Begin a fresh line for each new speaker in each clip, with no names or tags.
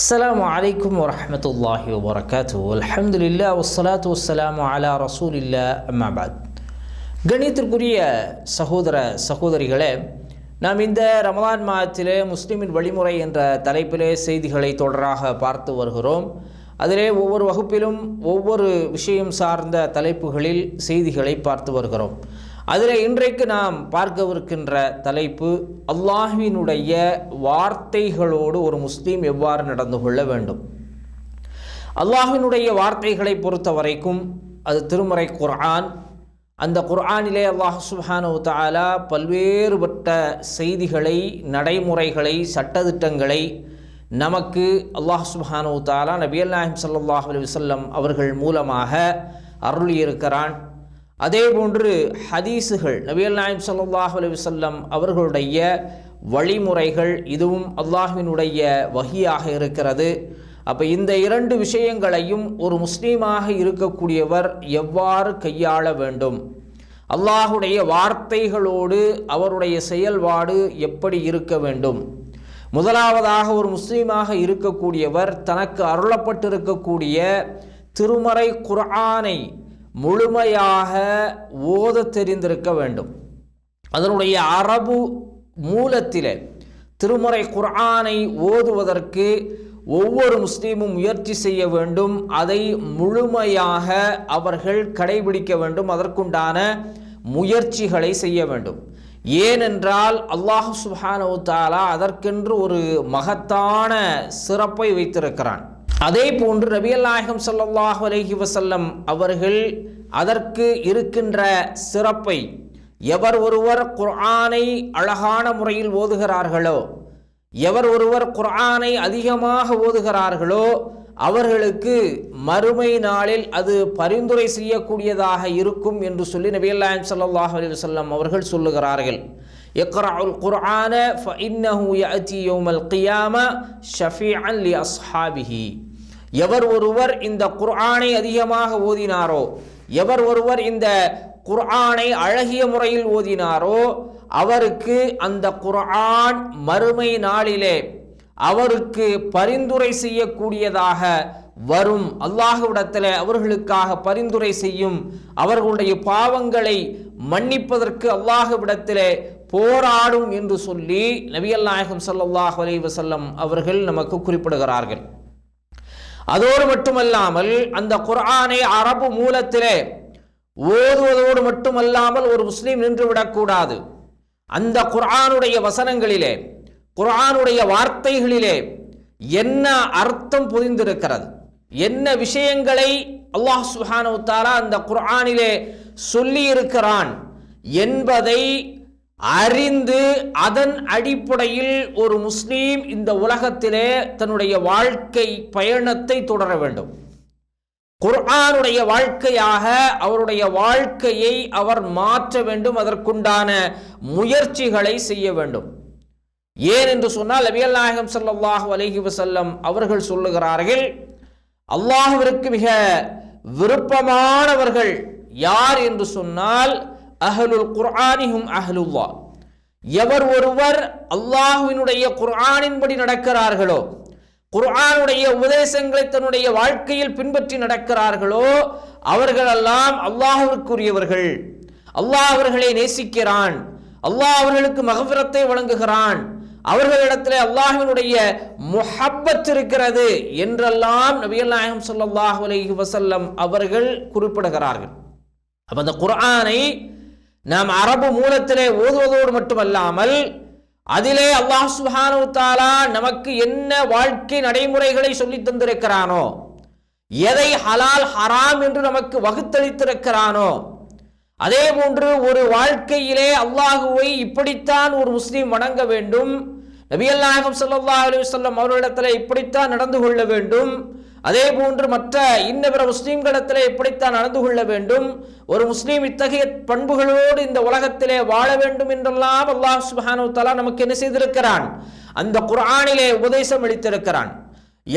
அஸ்ஸலாமு அலைக்கும் வரஹ்மத்துல்லாஹி வபரகாத்துஹு. அல்ஹம்துலில்லாஹ் வஸ்ஸலாத்து வஸ்ஸலாமு அலா ரசூலில்லாஹ் அம்மா பஅத். கணியத்திற்குரிய சகோதர சகோதரிகளே, நாம் இந்த ரமலான் மாதத்திலே முஸ்லிமின் வழிமுறை என்ற தலைப்பிலே செய்திகளை தொடராக பார்த்து வருகிறோம். அதிலே ஒவ்வொரு வகுப்பிலும் ஒவ்வொரு விஷயம் சார்ந்த தலைப்புகளில் செய்திகளை பார்த்து வருகிறோம். அதில் இன்றைக்கு நாம் பார்க்கவிருக்கின்ற தலைப்பு, அல்லாஹ்வினுடைய வார்த்தைகளோடு ஒரு முஸ்லீம் எவ்வாறு நடந்து கொள்ள வேண்டும். அல்லாஹ்வினுடைய வார்த்தைகளை பொறுத்த வரைக்கும் அது திருமறை குர்ஆன். அந்த குர்ஆனிலே அல்லாஹ் சுப்ஹானஹு வ தஆலா பல்வேறுபட்ட செய்திகளை, நடைமுறைகளை, சட்டதிட்டங்களை நமக்கு அல்லாஹ் சுப்ஹானஹு வ தஆலா நபிகள் நாயகம் ஸல்லல்லாஹு அலைஹி வஸல்லம் அவர்கள் மூலமாக அருளியிருக்கிறான். அதே போன்று ஹதீஸுகள், நபிகள் நாயகம் ஸல்லல்லாஹு அலைஹி வஸல்லம் அவர்களுடைய வழிமுறைகள், இதுவும் அல்லாஹ்வினுடைய வஹியாக இருக்கிறது. அப்போ இந்த இரண்டு விஷயங்களையும் ஒரு முஸ்லீமாக இருக்கக்கூடியவர் எவ்வாறு கையாள வேண்டும், அல்லாஹுடைய வார்த்தைகளோடு அவருடைய செயல்பாடு எப்படி இருக்க வேண்டும். முதலாவதாக ஒரு முஸ்லீமாக இருக்கக்கூடியவர் தனக்கு அருளப்பட்டிருக்கக்கூடிய திருமறை குர்ஆனை முழுமையாக ஓத தெரிந்திருக்க வேண்டும். அதனுடைய அரபு மூலத்திலே திருமறை குர்ஆனை ஓதுவதற்கு ஒவ்வொரு முஸ்லீமும் முயற்சி செய்ய வேண்டும். அதை முழுமையாக அவர்கள் கடைபிடிக்க வேண்டும். அதற்குண்டான முயற்சிகளை செய்ய வேண்டும். ஏனென்றால் அல்லாஹ் சுப்ஹானஹு வ தஆலா அதற்கென்று ஒரு மகத்தான சிறப்பை வைத்திருக்கிறான். அதே போன்று நபிகள் நாயகம் ஸல்லல்லாஹு அலைஹி வஸல்லம் அவர்கள் அதற்கு இருக்கின்ற சிறப்பை, எவர் ஒருவர் குர்ஆனை அழகான முறையில் ஓதுகிறார்களோ, எவர் ஒருவர் குர்ஆனை அதிகமாக ஓதுகிறார்களோ, அவர்களுக்கு மறுமை நாளில் அது பரிந்துரை செய்யக்கூடியதாக இருக்கும் என்று சொல்லி நபிகள் நாயகம் ஸல்லல்லாஹு அலைஹி வஸல்லம் அவர்கள் சொல்லுகிறார்கள். இக்ரஉல் குர்ஆன ஃபஇன்னஹு யஅதி யௌமல் கியாமா ஷஃபீஅன் லி அஸ்ஹாபிஹி. எவர் ஒருவர் இந்த குர்ஆனை அதிகமாக ஓதினாரோ, எவர் ஒருவர் இந்த குர்ஆனை அழகிய முறையில் ஓதினாரோ, அவருக்கு அந்த குர்ஆன் மறுமை நாளிலே அவருக்கு பரிந்துரை செய்யக்கூடியதாக வரும். அல்லாஹ்விடத்தில் அவர்களுக்காக பரிந்துரை செய்யும். அவர்களுடைய பாவங்களை மன்னிப்பதற்கு அல்லாஹ்விடத்தில் போராடும் என்று சொல்லி நபிகள் நாயகம் ஸல்லல்லாஹு அலைஹி வஸல்லம் அவர்கள் நமக்கு குறிப்பிடுகிறார்கள். அதோடு மட்டுமல்லாமல் அந்த குர்ஆனை அரபு மூலத்திலே ஓதுவதோடு மட்டுமல்லாமல் ஒரு முஸ்லீம் நின்று விடக்கூடாது. அந்த குர்ஆனுடைய வசனங்களிலே, குர்ஆனுடைய வார்த்தைகளிலே என்ன அர்த்தம் பொதிந்திருக்கிறது, என்ன விஷயங்களை அல்லாஹ் சுப்ஹானஹு வ தஆலா அந்த குர்ஆனிலே சொல்லி இருக்கிறான் என்பதை அறிந்து அதன் அடிப்படையில் ஒரு முஸ்லீம் இந்த உலகத்திலே தன்னுடைய வாழ்க்கை பயணத்தை தொடர வேண்டும். குர்ஆனுடைய வாழ்க்கையாக அவருடைய வாழ்க்கையை அவர் மாற்ற வேண்டும். அதற்குண்டான முயற்சிகளை செய்ய வேண்டும். ஏன் என்று சொன்னால் நபிகள் நாயகம் ஸல்லல்லாஹு அலைஹி வஸல்லம் அவர்கள் சொல்லுகிறார்கள், அல்லாஹ்விற்கு மிக விருப்பமானவர்கள் யார் என்று சொன்னால் அஹ்லுல் குர்ஆனிஹும் அஹ்லுல்லாஹ். எவர் ஒருவர் அல்லாஹ்வினுடைய குர்ஆனின்படி நடக்கிறார்களோ, குர்ஆனுடைய உபதேசங்களை தன்னுடைய வாழ்க்கையில் பின்பற்றி நடக்கிறார்களோ, அவர்களெல்லாம் அல்லாஹ்விற்குரியவர்கள். அல்லாஹ் அவர்களை நேசிக்கிறான். அல்லாஹ் அவர்களுக்கு மக்ஃபிரத்தை வழங்குகிறான். அவர்களிடத்தில் அல்லாஹ்வினுடைய முஹப்பத் இருக்கிறது என்றெல்லாம் நபிகள் நாயகம் ஸல்லல்லாஹு அலைஹி வஸல்லம் அவர்கள் குறிப்பிடுகிறார்கள். அப்ப அந்த குர்ஆனை நாம் அரபு மூலத்திலே ஓதுவதோடு மட்டுமல்லாமல் அதிலே அல்லாஹ் சுப்ஹானஹு வ தஆலா நமக்கு என்ன வாழ்க்கை நடைமுறைகளை சொல்லி தந்திருக்கிறானோ, எதை ஹலால் ஹராம் என்று நமக்கு வகுத்தளித்திருக்கிறானோ, அதே போன்று ஒரு வாழ்க்கையிலே அல்லாஹுவை இப்படித்தான் ஒரு முஸ்லீம் வணங்க வேண்டும், நபிகள் நாயகம் ஸல்லல்லாஹு அலைஹி வஸல்லம் அவர்களிடத்தில் இப்படித்தான் நடந்து கொள்ள வேண்டும், அதே போன்று மற்ற இன்ன பிற முஸ்லீம்களிடத்தில் இப்படித்தான் நடந்து கொள்ள வேண்டும், ஒரு முஸ்லீம் இத்தகைய பண்புகளோடு இந்த உலகத்திலே வாழ வேண்டும் என்றெல்லாம் அல்லாஹ் சுப்ஹானஹு வ தஆலா நமக்கு என்ன செய்திருக்கிறான், அந்த குர்ஆனிலே உபதேசம் அளித்திருக்கிறான்.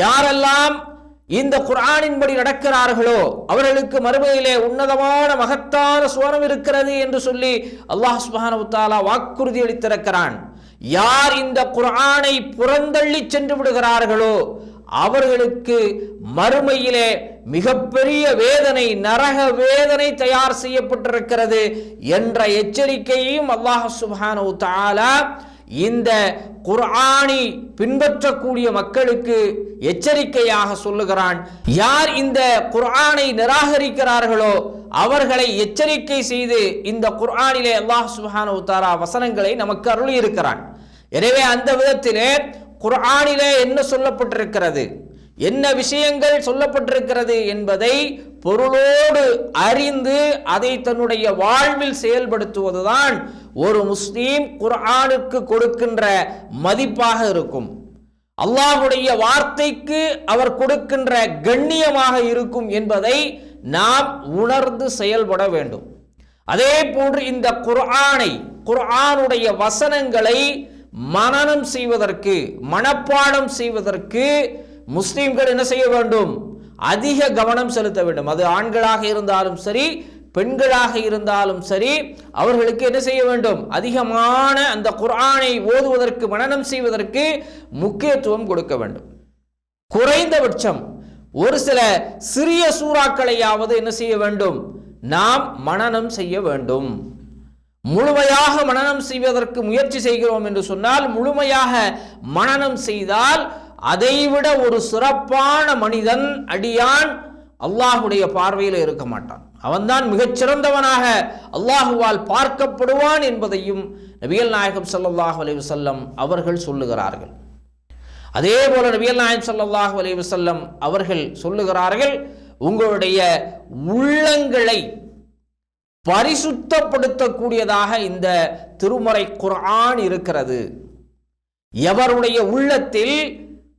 யாரெல்லாம் இந்த குர்ஆனின்படி நடக்கிறார்களோ அவர்களுக்கு மறுமையிலே உன்னதமான மகத்தான சுவனம் இருக்கிறது என்று சொல்லி அல்லாஹ் சுப்ஹானஹு வ தஆலா வாக்குறுதி அளித்திருக்கிறான். யார் இந்த குர்ஆனை புறந்தள்ளி சென்று விடுகிறார்களோ அவர்களுக்கு மறுமையிலே மிகப்பெரிய வேதனை, நரக வேதனை தயார் செய்யப்பட்டிருக்கிறது என்ற எச்சரிக்கையையும் அல்லாஹ் சுப்ஹானஹு வ தஆலா இந்த குர்ஆனை பின்பற்றக்கூடிய மக்களுக்கு எச்சரிக்கையாக சொல்லுகிறான். யார் இந்த குர்ஆனை நிராகரிக்கிறார்களோ அவர்களை எச்சரிக்கை செய்து இந்த குர்ஆனிலே அல்லாஹ் சுப்ஹானஹு வ தஆலா வசனங்களை நமக்கு அருளி இருக்கிறான். எனவே அந்த விதத்திலே குர்ஆனிலே என்ன சொல்லப்பட்டிருக்கிறது, என்ன விஷயங்கள் சொல்லப்பட்டிருக்கிறது என்பதை பொருளோடு அறிந்து அதை தன்னுடைய வாழ்வில் செயல்படுத்துவதுதான் ஒரு முஸ்லீம் குர்ஆனுக்கு கொடுக்கின்ற மதிப்பாக இருக்கும். அல்லாஹ்வுடைய வார்த்தைக்கு அவர் கொடுக்கின்ற கண்ணியமாக இருக்கும் என்பதை நாம் உணர்ந்து செயல்பட வேண்டும். அதே போன்று இந்த குர்ஆனுடைய வசனங்களை மனனம் செய்வதற்கு, மனப்பாடம் செய்வதற்கு முஸ்லிம்கள் என்ன செய்ய வேண்டும்? அதிக கவனம் செலுத்த வேண்டும். அது ஆண்களாக இருந்தாலும் சரி, பெண்களாக இருந்தாலும் சரி, அவர்களுக்கு என்ன செய்ய வேண்டும்? அதிகமான அந்த குர்ஆனை ஓதுவதற்கு, மனனம் செய்வதற்கு முக்கியத்துவம் கொடுக்க வேண்டும். குறைந்தபட்சம் ஒரு சில சிறிய சூறாக்களையாவது என்ன செய்ய வேண்டும்? நாம் மனனம் செய்ய வேண்டும். முழுமையாக மனனம் செய்வதற்கு முயற்சி செய்கிறோம் என்று சொன்னால், முழுமையாக மனனம் செய்தால் அதைவிட ஒரு சிறப்பான மனிதன், அடியான் அல்லாஹுடைய பார்வையில் இருக்க மாட்டான். அவன்தான் மிகச்சிறந்தவனாக அல்லாஹுவால் பார்க்கப்படுவான் என்பதையும் நபிகள் நாயகம் ஸல்லல்லாஹு அலைஹி வஸல்லம் அவர்கள் சொல்லுகிறார்கள். அதே போல நபிகள் நாயகம் ஸல்லல்லாஹு அலைஹி வஸல்லம் அவர்கள் சொல்லுகிறார்கள், உங்களுடைய உள்ளங்களை பரிசுத்தப்படுத்தக்கூடியதாக இந்த திருமறை குர்ஆன் இருக்கிறது. எவருடைய உள்ளத்தில்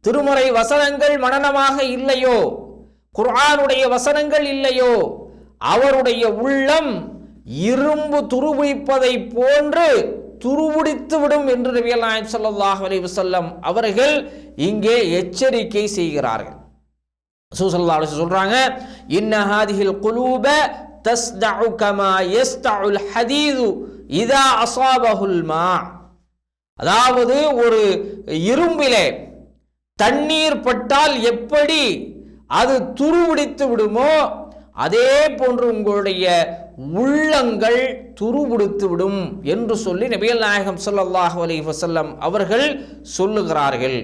திருமறை வசனங்கள் மனனமாக இல்லையோ, குர்ஆனுடைய வசனங்கள் இல்லையோ, அவருடைய உள்ளம் இரும்பு துருபிடிப்பதை போன்று துருபிடித்து விடும் என்று நபிகள் நாயகம் ஸல்லல்லாஹு அலைஹி வஸல்லம் அவர்கள் இங்கே எச்சரிக்கை செய்கிறார்கள். ரசூல் ஸல்லல்லாஹு அலைஹி வஸல்லம் சொல்றாங்க, இன்ன ஹாதிஹில் குலூப தஸ்தஉ கமா யஸ்தஉல் ஹதீது இதா அஸாபஹுல் மா. அதாவது ஒரு இரும்பிலே தண்ணீர் பட்டால் எப்படி அது துருபிடித்து விடுமோ அதே போன்று உங்களுடைய உள்ளங்கள் துருபிடித்து விடும் என்று சொல்லி நபிகள் நாயகம் ஸல்லல்லாஹு அலைஹி வஸல்லம் அவர்கள் சொல்லுகிறார்கள்.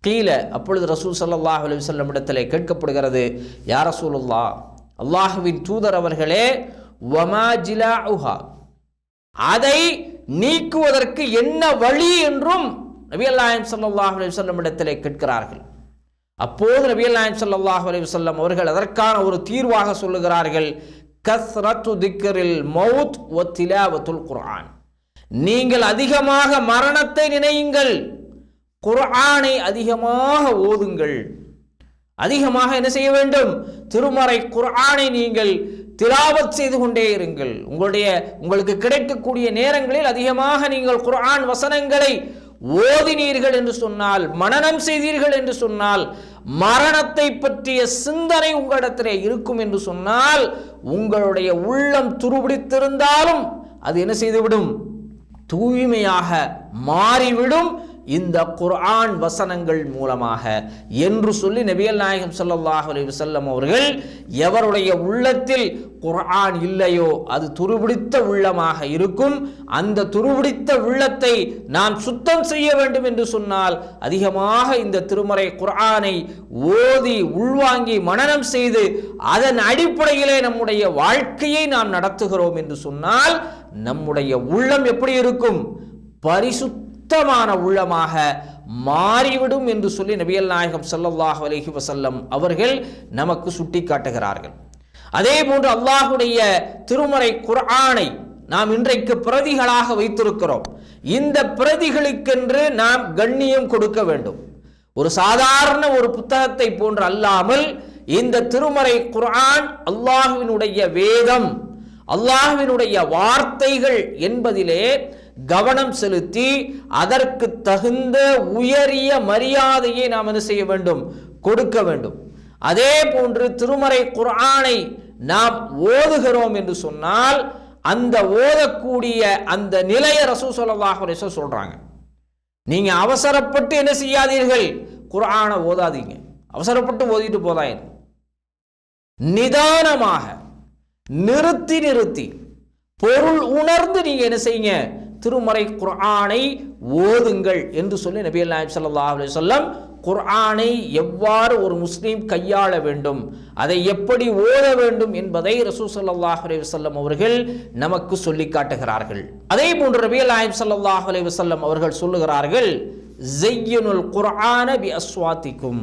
கீழ அப்பொழுது ரசூல் ஸல்லல்லாஹு அலைஹி வஸல்லம் இடத்திலே கேட்கப்படுகிறது, யா ரசூலுல்லாஹ், அல்லாஹ்வின் தூதர் அவர்களே, வமா ஜிலாஉஹா, அதை நீக்குவதற்கு என்ன வழி என்றும் நபிகள் நாயகம் ஸல்லல்லாஹு அலைஹி வஸல்லம் இடத்திலே கேட்கிறார்கள். அப்போது நபிகள் நாயகம் ஸல்லல்லாஹு அலைஹி வஸல்லம் அவர்கள் அதற்கான ஒரு தீர்வாக சொல்லுகிறார்கள், கஸ்ரத்து திக்ரில் மௌத் வ திலாவத்துல் குர்ஆன். நீங்கள் அதிகமாக மரணத்தை நினையுங்கள், குர்ஆனை அதிகமாக ஓதுங்கள். அதிகமாக என்ன செய்ய வேண்டும்? திருமறை குர்ஆனை நீங்கள் திலாவத் செய்து கொண்டே இருங்கள். உங்களுக்கு கிடைக்கக்கூடிய நேரங்களில் அதிகமாக நீங்கள் குர்ஆன் வசனங்களை ஓதினீர்கள் என்று சொன்னால், மனனம் செய்தீர்கள் என்று சொன்னால், மரணத்தை பற்றிய சிந்தனை உங்களிடத்திலே இருக்கும் என்று சொன்னால், உங்களுடைய உள்ளம் துருபிடித்திருந்தாலும் அது என்ன செய்துவிடும்? தூய்மையாக மாறிவிடும் இந்த குர்ஆன் வசனங்கள் மூலமாக என்று சொல்லி நபிகள் நாயகம் ஸல்லல்லாஹு அலைஹி வஸல்லம் அவர்கள், எவருடைய உள்ளத்தில் குர்ஆன் இல்லையோ அது துருபிடித்த உள்ளமாக இருக்கும். அந்த துருபிடித்த உள்ளத்தை நாம் சுத்தம் செய்ய வேண்டும் என்று சொன்னால், அதிகமாக இந்த திருமறை குர்ஆனை ஓதி உள்வாங்கி மனனம் செய்து அதன் அடிப்படையிலே நம்முடைய வாழ்க்கையை நாம் நடத்துகிறோம் என்று சொன்னால், நம்முடைய உள்ளம் எப்படி இருக்கும்? பரிசுத்தமான உள்ளமாக மாறிவிடும் என்று சொல்லி நபிகள் நாயகம் ஸல்லல்லாஹு அலைஹி வஸல்லம் அவர்கள் நமக்கு சுட்டி காட்டுகிறார்கள். அதே போன்று அல்லாஹுடைய திருமறை குர்ஆனை நாம் இன்றைக்கு பிரதிகளாக வைத்திருக்கிறோம். இந்த பிரதிகளுக்கென்று நாம் கண்ணியம் கொடுக்க வேண்டும். ஒரு சாதாரண ஒரு புத்தகத்தை போன்று அல்லாமல் இந்த திருமறை குர்ஆன் அல்லாஹ்வினுடைய வேதம், அல்லாஹ்வினுடைய வார்த்தைகள் என்பதிலே கவனம் செலுத்தி அதற்கு தகுந்த உயரிய மரியாதையை நாம் என்ன செய்ய வேண்டும்? கொடுக்க வேண்டும். அதே போன்று திருமறை குர்ஆனை நாம் ஓதுகிறோம் என்று சொன்னால், அந்த ஓதக்கூடிய அந்த நிலையை ரசூல் ஸல்லல்லாஹு அலைஹி வஸல்லம் சொல்றாங்க. நீங்க அவசரப்பட்டு என்ன செய்யாதீர்கள்? குர்ஆனை ஓதாதீங்க. அவசரப்பட்டு ஓதிட்டு போதாயின், நிதானமாக நிறுத்தி நிறுத்தி பொருள் உணர்ந்து நீங்க என்ன செய்யுங்க, திருமறை குர்ஆனை ஓதுங்கள் என்று சொல்லி நபிகள் நாயகம் ஸல்லல்லாஹு அலைஹி வஸல்லம் குர்ஆனை எவ்வாறு ஒரு முஸ்லீம் கையாள வேண்டும், அதை எப்படி ஓத வேண்டும் என்பதை ரசூல் ஸல்லல்லாஹு அலைஹி வஸல்லம் அவர்கள் நமக்கு சொல்லி காட்டுகிறார்கள். அதே போன்று நபிகள் நாயகம் ஸல்லல்லாஹு அலைஹி வஸல்லம் அவர்கள் சொல்லுகிறார்கள், ஸய்யினுல் குர்ஆன பி அஸ்வாத்திக்கும்,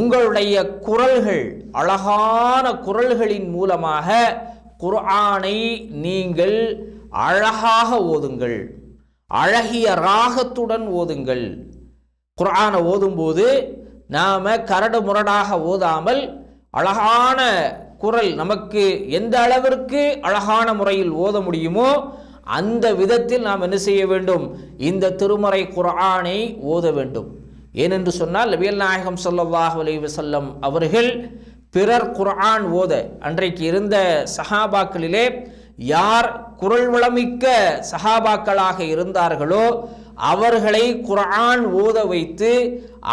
உங்களுடைய குரல்கள், அழகான குரல்களின் மூலமாக குர்ஆனை நீங்கள் அழகாக ஓதுங்கள், அழகிய ராகத்துடன் ஓதுங்கள். குர்ஆனை ஓதும்போது நாம் கரடு முரடாக ஓதாமல் அழகான குரல், நமக்கு எந்த அளவிற்கு அழகான முறையில் ஓத முடியுமோ அந்த விதத்தில் நாம் என்ன செய்ய வேண்டும், இந்த திருமறை குர்ஆனை ஓத வேண்டும். ஏனென்று சொன்னால் நபிகள் நாயகம் ஸல்லல்லாஹு அலைஹி வஸல்லம் அவர்கள் பிறர் குர்ஆன் ஓத, அன்றைக்கு இருந்த சஹாபாக்களிலே யார் குரல் வளமிக்க சஹாபாக்களாக இருந்தார்களோ அவர்களை குர்ஆன் ஓத வைத்து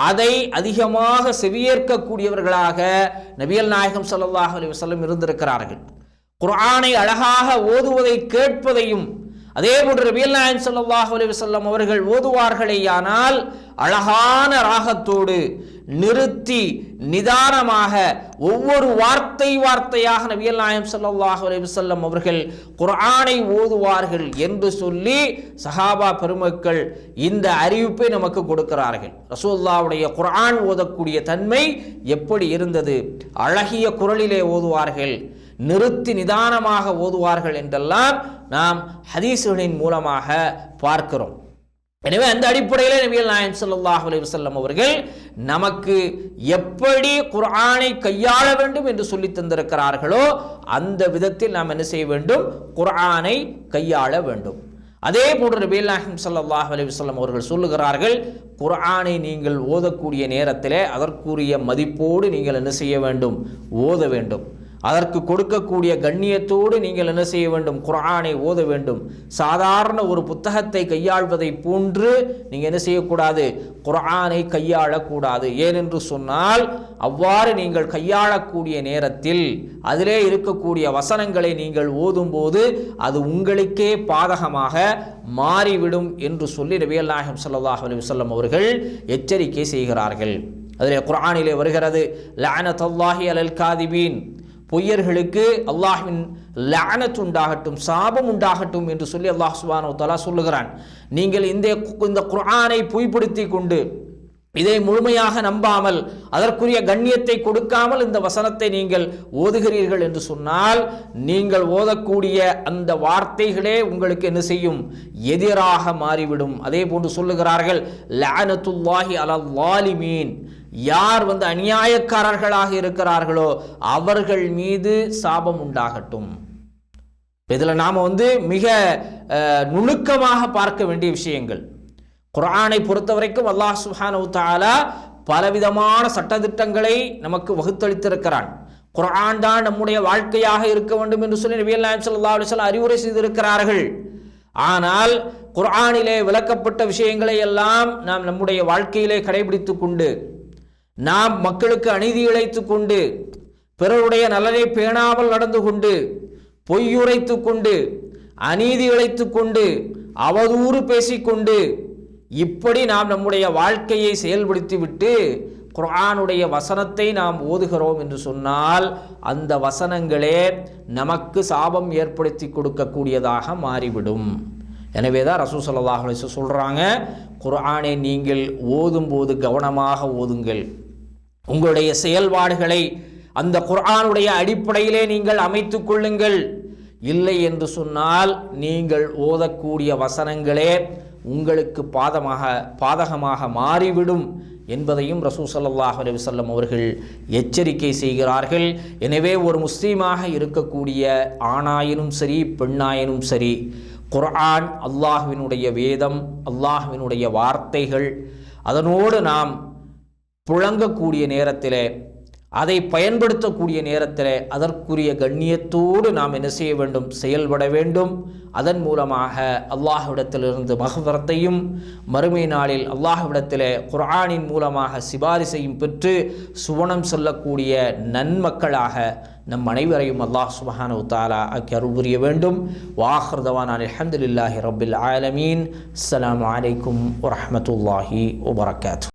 அதை அதிகமாக செவியேற்கக்கூடியவர்களாக நபிகள் நாயகம் ஸல்லல்லாஹு அலைஹி வஸல்லம் இருந்திருக்கிறார்கள். குர்ஆனை அழகாக ஓதுவதை கேட்பதையும் அதே போன்று நபிகள் நாயகம் ஸல்லல்லாஹு அலைஹி வஸல்லம் அவர்கள் ஓதுவார்களேயானால் அழகான ராகத்தோடு நிறுத்தி நிதானமாக ஒவ்வொரு வார்த்தை வார்த்தையாக நபிகள் நாயகம் ஸல்லல்லாஹு அலைஹி வஸல்லம் அவர்கள் குர்ஆனை ஓதுவார்கள் என்று சொல்லி சஹாபா பெருமக்கள் இந்த அறிவிப்பை நமக்கு கொடுக்கிறார்கள். ரசூலுல்லாஹ்வுடைய குர்ஆன் ஓதக்கூடிய தன்மை எப்படி இருந்தது, அழகிய குரலிலே ஓதுவார்கள், நிறுத்தி நிதானமாக ஓதுவார்கள் என்றெல்லாம் நாம் ஹதீஸ்களின் மூலமாக பார்க்கிறோம். எனவே அந்த அடிப்படையில் நபிகள் நாயகம் ஸல்லல்லாஹு அலைஹி வஸல்லம் அவர்கள் நமக்கு எப்படி குர்ஆனை கையாள வேண்டும் என்று சொல்லி தந்திருக்கிறார்களோ அந்த விதத்தில் நாம் என்ன செய்ய வேண்டும், குர்ஆனை கையாள வேண்டும். அதே போன்று நபிகள் நாயகம் ஸல்லல்லாஹு அலைஹி வஸல்லம் அவர்கள் சொல்லுகிறார்கள், குர்ஆனை நீங்கள் ஓதக்கூடிய நேரத்திலே அதற்குரிய மதிப்போடு நீங்கள் என்ன செய்ய வேண்டும், ஓத வேண்டும். அதற்கு கொடுக்கக்கூடிய கண்ணியத்தோடு நீங்கள் என்ன செய்ய வேண்டும், குர்ஆனை ஓத வேண்டும். சாதாரண ஒரு புத்தகத்தை கையாள்வதை போன்று நீங்கள் என்ன செய்யக்கூடாது, குர்ஆனை கையாளக்கூடாது. ஏனென்று சொன்னால் அவ்வாறு நீங்கள் கையாளக்கூடிய நேரத்தில் அதிலே இருக்கக்கூடிய வசனங்களை நீங்கள் ஓதும்போது அது உங்களுக்கே பாதகமாக மாறிவிடும் என்று சொல்லி நபிகள் நாயகம் ஸல்லல்லாஹு அலைஹி வஸல்லம் அவர்கள் எச்சரிக்கை செய்கிறார்கள். அதிலே குர்ஆனிலே வருகிறது, லஅனத்துல்லாஹி அலல் காதிபீன், பொய்யர்களுக்கு அல்லாஹ்வின் லஅனத் உண்டாகட்டும், சாபம் உண்டாகட்டும் என்று சொல்லி அல்லாஹ் சுப்ஹானஹு வ தஆலா சொல்லுகிறான். நீங்கள் இந்த குர்ஆனை பொய்ப்படுத்தி கொண்டு இதை முழுமையாக நம்பாமல் அதற்குரிய கண்ணியத்தை கொடுக்காமல் இந்த வசனத்தை நீங்கள் ஓதுகிறீர்கள் என்று சொன்னால் நீங்கள் ஓதக்கூடிய அந்த வார்த்தைகளே உங்களுக்கு என்ன செய்யும், எதிராக மாறிவிடும். அதே போன்று சொல்லுகிறார்கள், லஅனத்துல்லாஹி அலல் ஸாலிமீன், யார் அநியாயக்காரர்களாக இருக்கிறார்களோ அவர்கள் மீது சாபம் உண்டாகட்டும். இதில் நாம் மிக நுணுக்கமாக பார்க்க வேண்டிய விஷயங்கள். குர்ஆனை பொறுத்த வரைக்கும் அல்லாஹ் சுப்ஹானஹு வ தஆலா பலவிதமான சட்டதிட்டங்களை நமக்கு வகுத்தளித்திருக்கிறான். குர்ஆன் தான் நம்முடைய வாழ்க்கையாக இருக்க வேண்டும் என்று சொல்லி நபிகள் நாயகம் ஸல்லல்லாஹு அலைஹி வஸல்லம் அறிவுரை செய்திருக்கிறார்கள். ஆனால் குர்ஆனிலே விளக்கப்பட்ட விஷயங்களை எல்லாம் நாம் நம்முடைய வாழ்க்கையிலே கடைபிடித்து கொண்டு, நாம் மக்களுக்கு அநீதி இழைத்து கொண்டு, பிறருடைய நலனை பேணாமல் நடந்து கொண்டு, பொய்யுரைத்து கொண்டு, அநீதி இழைத்து கொண்டு, அவதூறு பேசிக்கொண்டு, இப்படி நாம் நம்முடைய வாழ்க்கையை செயல்படுத்தி விட்டு குர்ஆனுடைய வசனத்தை நாம் ஓதுகிறோம் என்று சொன்னால் அந்த வசனங்களே நமக்கு சாபம் ஏற்படுத்தி கொடுக்கக்கூடியதாக மாறிவிடும். எனவே தான் ரசூல் ஸல்லல்லாஹு அலைஹி வஸல்லம் சொல்கிறாங்க, குர்ஆனை நீங்கள் ஓதும்போது கவனமாக ஓதுங்கள். உங்களுடைய செயல்பாடுகளை அந்த குர்ஆனுடைய அடிப்படையிலே நீங்கள் அமைத்து கொள்ளுங்கள். இல்லை என்று சொன்னால் நீங்கள் ஓதக்கூடிய வசனங்களே உங்களுக்கு பாதகமாக மாறிவிடும் என்பதையும் ரசூல் ஸல்லல்லாஹு அலைஹி வஸல்லம் அவர்கள் எச்சரிக்கை செய்கிறார்கள். எனவே ஒரு முஸ்லீமாக இருக்கக்கூடிய ஆணாயினும் சரி பெண்ணாயினும் சரி, குர்ஆன் அல்லாஹ்வினுடைய வேதம், அல்லாஹ்வினுடைய வார்த்தைகள், அதனோடு நாம் புழங்கக்கூடிய நேரத்திலே அதை பயன்படுத்தக்கூடிய நேரத்தில் அதற்குரிய கண்ணியத்தோடு நாம் என்ன செய்ய வேண்டும், செயல்பட வேண்டும். அதன் மூலமாக அல்லாஹ்விடத்திலிருந்து மக்ஃபிரத்தையும் மறுமை நாளில் அல்லாஹ்விடத்தில் குர்ஆனின் மூலமாக சிபாரிசையும் பெற்று சுவனம் சொல்லக்கூடிய நன்மக்களாக நம் அனைவரையும் அல்லாஹ் சுப்ஹானஹு வ தஆலா ஆக்கி அருள் புரிய வேண்டும். வாஹிர் தவானா அல்ஹம்துலில்லாஹி ரப்பில் ஆலமீன். அஸ்ஸலாமு அலைக்கும் வரஹ்மத்துல்லாஹி வபரகாத்துஹு.